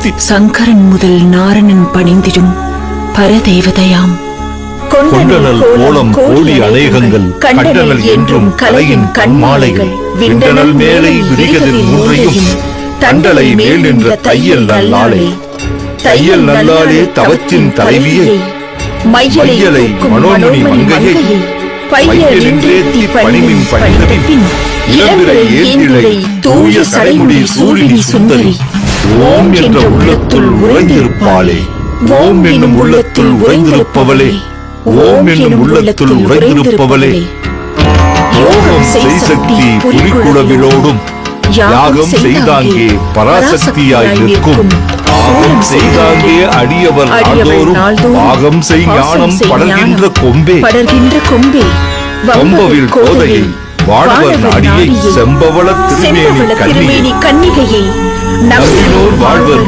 சங்கரன் முதல் நாரணன் பணிந்திடும் பரதேவதையாம். கொண்டனல் கோலம் கோடி அநேகங்கள் கண்டனல் என்றும் கலையின் கண்மாலைகள் விண்டனல் மேலை விரிகதில் மூன்றையும் தண்டலை மேல் நின்ற தையல் நல்லாளே. தையல் நல்லாளே தவத்தின் தலைவியை மையலை மனோன்மணி மங்கையை பையலின்றேத்தி பணிமின் பணிந்தபின் இளம்பிறை ஏந்திழை தூய சடைமுடி சூழினி சுந்தரி ஓம் என்ற உள்ளத்துள் உறைந்திருப்பாளே. ஓம் என்னும் உள்ளத்துள் உறைந்திருப்பவளே. ஓம் என்னும் உள்ளத்துள் உறைந்திருப்பவளே. யோகம் செய் சக்தி புலிக்குழவிலோடும் யாகம் செய்தாங்கே பராசக்தியாய் நிற்கும். ஆகம் செய்தாங்கே அடியவர் நாள்தோறும் பாகம் செய் ஞானம் படர்கின்ற கொம்பே. வம்பவில் கோதையை வாழவர் நாடியை செம்பவள திருமேனி கன்னிகையை நம்பினோர் வாழ்வர்